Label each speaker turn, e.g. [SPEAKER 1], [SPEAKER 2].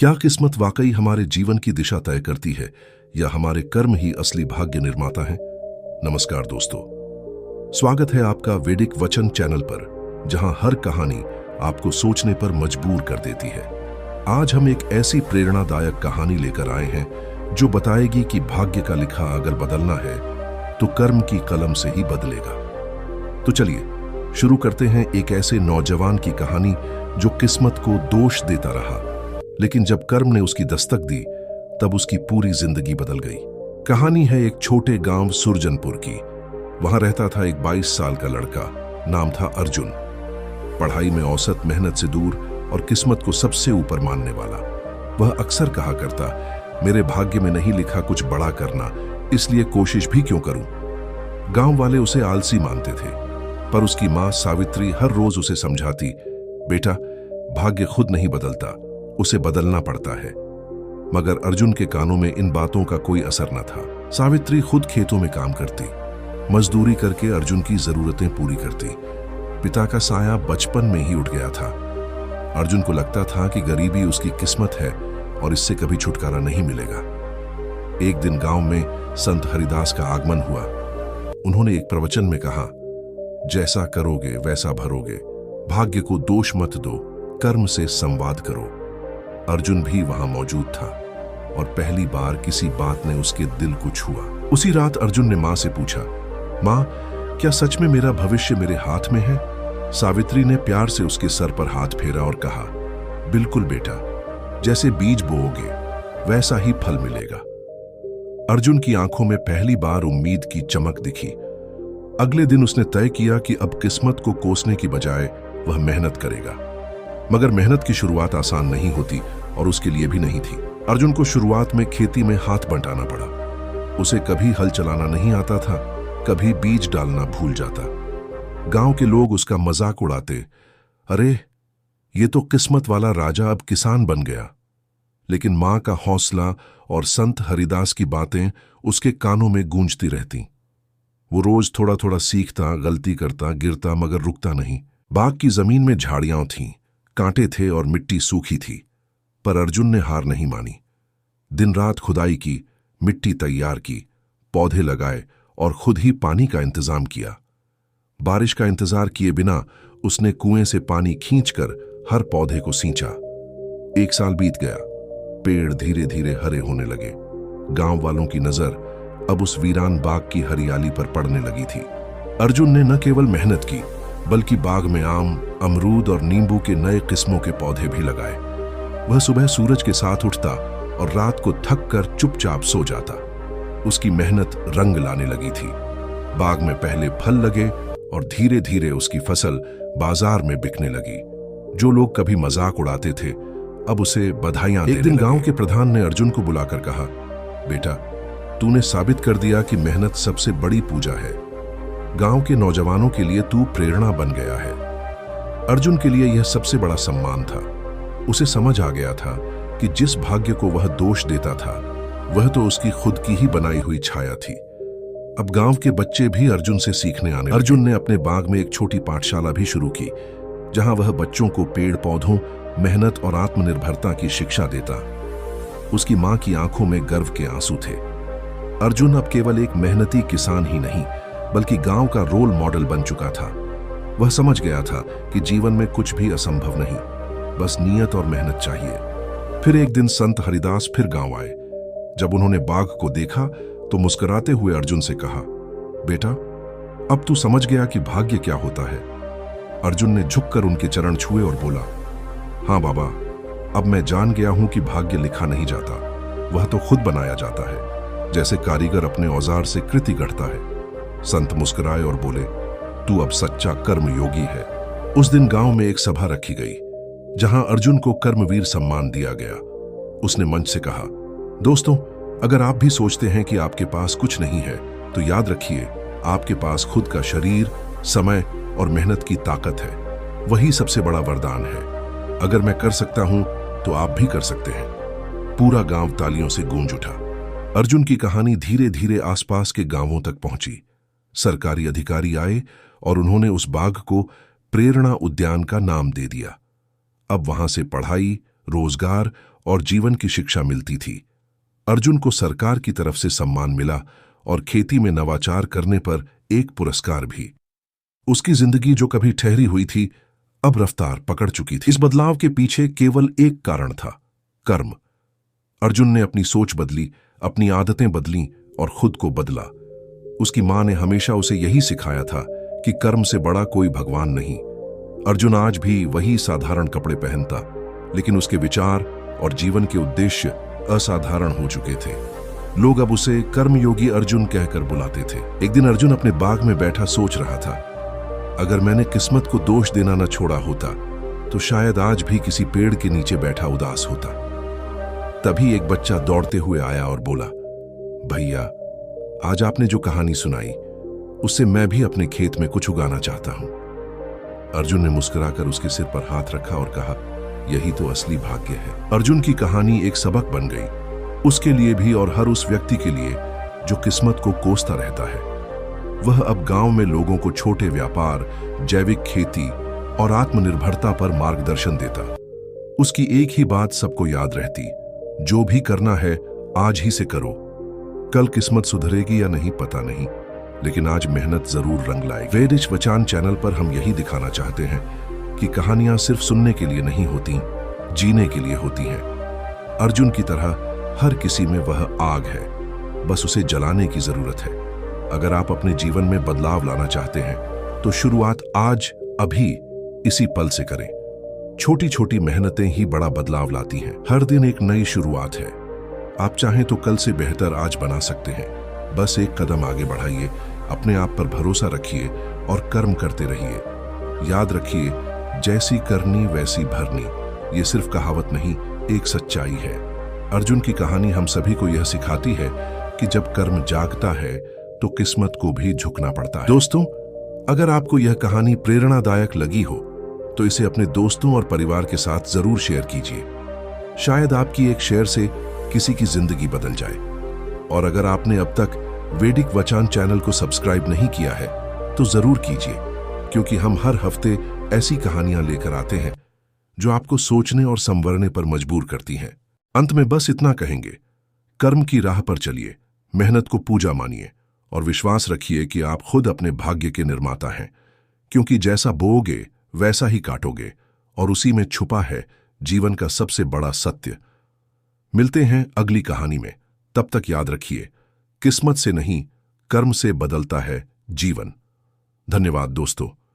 [SPEAKER 1] क्या किस्मत वाकई हमारे जीवन की दिशा तय करती है या हमारे कर्म ही असली भाग्य निर्माता हैं? नमस्कार दोस्तों, स्वागत है आपका वैदिक वचन चैनल पर, जहां हर कहानी आपको सोचने पर मजबूर कर देती है। आज हम एक ऐसी प्रेरणादायक कहानी लेकर आए हैं जो बताएगी कि भाग्य का लिखा अगर बदलना है तो कर्म की कलम से ही बदलेगा। तो चलिए शुरू करते हैं एक ऐसे नौजवान की कहानी जो किस्मत को दोष देता रहा, लेकिन जब कर्म ने उसकी दस्तक दी तब उसकी पूरी जिंदगी बदल गई। कहानी है एक छोटे गांव सुरजनपुर की। वहां रहता था एक 22 साल का लड़का, नाम था अर्जुन। पढ़ाई में औसत, मेहनत से दूर और किस्मत को सबसे ऊपर मानने वाला। वह अक्सर कहा करता, मेरे भाग्य में नहीं लिखा कुछ बड़ा करना, इसलिए कोशिश भी क्यों करूं। गांव वाले उसे आलसी मानते थे, पर उसकी मां सावित्री हर रोज उसे समझाती, बेटा भाग्य खुद नहीं बदलता, उसे बदलना पड़ता है। मगर अर्जुन के कानों में इन बातों का कोई असर न था। सावित्री खुद खेतों में काम करती, मजदूरी करके अर्जुन की जरूरतें पूरी करती। पिता का साया बचपन में ही उठ गया था। अर्जुन को लगता था कि गरीबी उसकी किस्मत है और इससे कभी छुटकारा नहीं मिलेगा। एक दिन गांव में संत हरिदास का आगमन हुआ। उन्होंने एक प्रवचन में कहा, जैसा करोगे वैसा भरोगे, भाग्य को दोष मत दो, कर्म से संवाद करो। अर्जुन भी वहां मौजूद था और पहली बार किसी बात ने उसके दिल को छुआ। उसी रात अर्जुन ने मां से पूछा, मां क्या सच में मेरा भविष्य मेरे हाथ में है? सावित्री ने प्यार से उसके सर पर हाथ फेरा और कहा, बिल्कुल बेटा, जैसे बीज बोओगे वैसा ही फल मिलेगा। अर्जुन की आंखों में पहली बार उम्मीद की चमक दिखी। अगले दिन उसने तय किया कि अब किस्मत को कोसने की बजाय वह मेहनत करेगा। मगर मेहनत की शुरुआत आसान नहीं होती और उसके लिए भी नहीं थी। अर्जुन को शुरुआत में खेती में हाथ बंटाना पड़ा। उसे कभी हल चलाना नहीं आता था, कभी बीज डालना भूल जाता। गांव के लोग उसका मजाक उड़ाते, अरे ये तो किस्मत वाला राजा अब किसान बन गया। लेकिन मां का हौसला और संत हरिदास की बातें उसके कानों में गूंजती रहती। वो रोज थोड़ा थोड़ा सीखता, गलती करता, गिरता, मगर रुकता नहीं। बाग की जमीन में झाड़ियां थीं, कांटे थे और मिट्टी सूखी थी, पर अर्जुन ने हार नहीं मानी। दिन रात खुदाई की, मिट्टी तैयार की, पौधे लगाए और खुद ही पानी का इंतजाम किया। बारिश का इंतजार किए बिना उसने कुएं से पानी खींचकर हर पौधे को सींचा। 1 साल बीत गया, पेड़ धीरे धीरे हरे होने लगे। गांव वालों की नजर अब उस वीरान बाग की हरियाली पर पड़ने लगी थी। अर्जुन ने न केवल मेहनत की, बल्कि बाग में आम, अमरूद और नींबू के नए किस्मों के पौधे भी लगाए। वह सुबह सूरज के साथ उठता और रात को थक कर चुपचाप सो जाता। उसकी मेहनत रंग लाने लगी थी। बाग में पहले फल लगे और धीरे धीरे उसकी फसल बाजार में बिकने लगी। जो लोग कभी मजाक उड़ाते थे अब उसे बधाइयां देने लगे। एक दिन गांव के प्रधान ने अर्जुन को बुलाकर कहा, बेटा तूने साबित कर दिया कि मेहनत सबसे बड़ी पूजा है। गांव के नौजवानों के लिए तू प्रेरणा बन गया है। अर्जुन के लिए यह सबसे बड़ा सम्मान था। उसे समझ आ गया था कि जिस भाग्य को वह दोष देता था वह तो उसकी खुद की ही बनाई हुई छाया थी। अब गांव के बच्चे भी अर्जुन से सीखने आने लगे। अर्जुन ने अपने बाग में एक छोटी पाठशाला भी शुरू की, जहां वह बच्चों को पेड़ पौधों, मेहनत और आत्मनिर्भरता की शिक्षा देता। उसकी मां की आंखों में गर्व के आंसू थे। अर्जुन अब केवल एक मेहनती किसान ही नहीं, बल्कि गांव का रोल मॉडल बन चुका था। वह समझ गया था कि जीवन में कुछ भी असंभव नहीं, बस नियत और मेहनत चाहिए। फिर एक दिन संत हरिदास फिर गांव आए। जब उन्होंने बाग को देखा तो मुस्कुराते हुए अर्जुन से कहा, बेटा अब तू समझ गया कि भाग्य क्या होता है। अर्जुन ने झुककर उनके चरण छुए और बोला, हाँ बाबा, अब मैं जान गया हूं कि भाग्य लिखा नहीं जाता, वह तो खुद बनाया जाता है, जैसे कारीगर अपने औजार से कृति गढ़ता है। संत मुस्कुराए और बोले, तू अब सच्चा कर्म योगी है। उस दिन गांव में एक सभा रखी गई, जहां अर्जुन को कर्मवीर सम्मान दिया गया। उसने मंच से कहा, दोस्तों, अगर आप भी सोचते हैं कि आपके पास कुछ नहीं है तो याद रखिए, आपके पास खुद का शरीर, समय और मेहनत की ताकत है। वही सबसे बड़ा वरदान है। अगर मैं कर सकता हूं तो आप भी कर सकते हैं। पूरा गांव तालियों से गूंज उठा। अर्जुन की कहानी धीरे धीरे आसपास के गांवों तक पहुंची। सरकारी अधिकारी आए और उन्होंने उस बाग को प्रेरणा उद्यान का नाम दे दिया। अब वहां से पढ़ाई, रोजगार और जीवन की शिक्षा मिलती थी। अर्जुन को सरकार की तरफ से सम्मान मिला और खेती में नवाचार करने पर एक पुरस्कार भी। उसकी जिंदगी जो कभी ठहरी हुई थी, अब रफ्तार पकड़ चुकी थी। इस बदलाव के पीछे केवल एक कारण था, कर्म। अर्जुन ने अपनी सोच बदली, अपनी आदतें बदलीं और खुद को बदला। उसकी मां ने हमेशा उसे यही सिखाया था कि कर्म से बड़ा कोई भगवान नहीं। अर्जुन आज भी वही साधारण कपड़े पहनता, लेकिन उसके विचार और जीवन के उद्देश्य असाधारण हो चुके थे। लोग अब उसे कर्मयोगी अर्जुन कहकर बुलाते थे। एक दिन अर्जुन अपने बाग में बैठा सोच रहा था, अगर मैंने किस्मत को दोष देना न छोड़ा होता तो शायद आज भी किसी पेड़ के नीचे बैठा उदास होता। तभी एक बच्चा दौड़ते हुए आया और बोला, भैया, आज आपने जो कहानी सुनाई उससे मैं भी अपने खेत में कुछ उगाना चाहता हूं। अर्जुन ने मुस्कुराकर उसके सिर पर हाथ रखा और कहा, यही तो असली भाग्य है। अर्जुन की कहानी एक सबक बन गई, उसके लिए भी और हर उस व्यक्ति के लिए जो किस्मत को कोसता रहता है। वह अब गांव में लोगों को छोटे व्यापार, जैविक खेती और आत्मनिर्भरता पर मार्गदर्शन देता। उसकी एक ही बात सबको याद रहती, जो भी करना है आज ही से करो। कल किस्मत सुधरेगी या नहीं पता नहीं, लेकिन आज मेहनत जरूर रंग लाएगी। वैदिक वचन चैनल पर हम यही दिखाना चाहते हैं कि कहानियां सिर्फ सुनने के लिए नहीं होती, जीने के लिए होती हैं। अर्जुन की तरह हर किसी में वह आग है, बस उसे जलाने की जरूरत है। अगर आप अपने जीवन में बदलाव लाना चाहते हैं तो शुरुआत आज, अभी, इसी पल से करें। छोटी छोटी मेहनतें ही बड़ा बदलाव लाती हैं। हर दिन एक नई शुरुआत है। आप चाहें तो कल से बेहतर आज बना सकते हैं। बस एक कदम आगे बढ़ाइए, अपने आप पर भरोसा रखिए और कर्म करते रहिए। याद रखिए, जैसी करनी वैसी भरनी, ये सिर्फ कहावत नहीं, एक सच्चाई है। अर्जुन की कहानी हम सभी को यह सिखाती है कि जब कर्म जागता है तो किस्मत को भी झुकना पड़ता है। दोस्तों, अगर आपको यह कहानी प्रेरणादायक लगी हो तो इसे अपने दोस्तों और परिवार के साथ जरूर शेयर कीजिए। शायद आपकी एक शेयर से किसी की जिंदगी बदल जाए। और अगर आपने अब तक वैदिक वचन चैनल को सब्सक्राइब नहीं किया है तो जरूर कीजिए, क्योंकि हम हर हफ्ते ऐसी कहानियां लेकर आते हैं जो आपको सोचने और संवरने पर मजबूर करती हैं। अंत में बस इतना कहेंगे, कर्म की राह पर चलिए, मेहनत को पूजा मानिए और विश्वास रखिए कि आप खुद अपने भाग्य के निर्माता हैं। क्योंकि जैसा बोओगे वैसा ही काटोगे, और उसी में छुपा है जीवन का सबसे बड़ा सत्य। मिलते हैं अगली कहानी में। तब तक याद रखिए, किस्मत से नहीं, कर्म से बदलता है जीवन। धन्यवाद दोस्तों।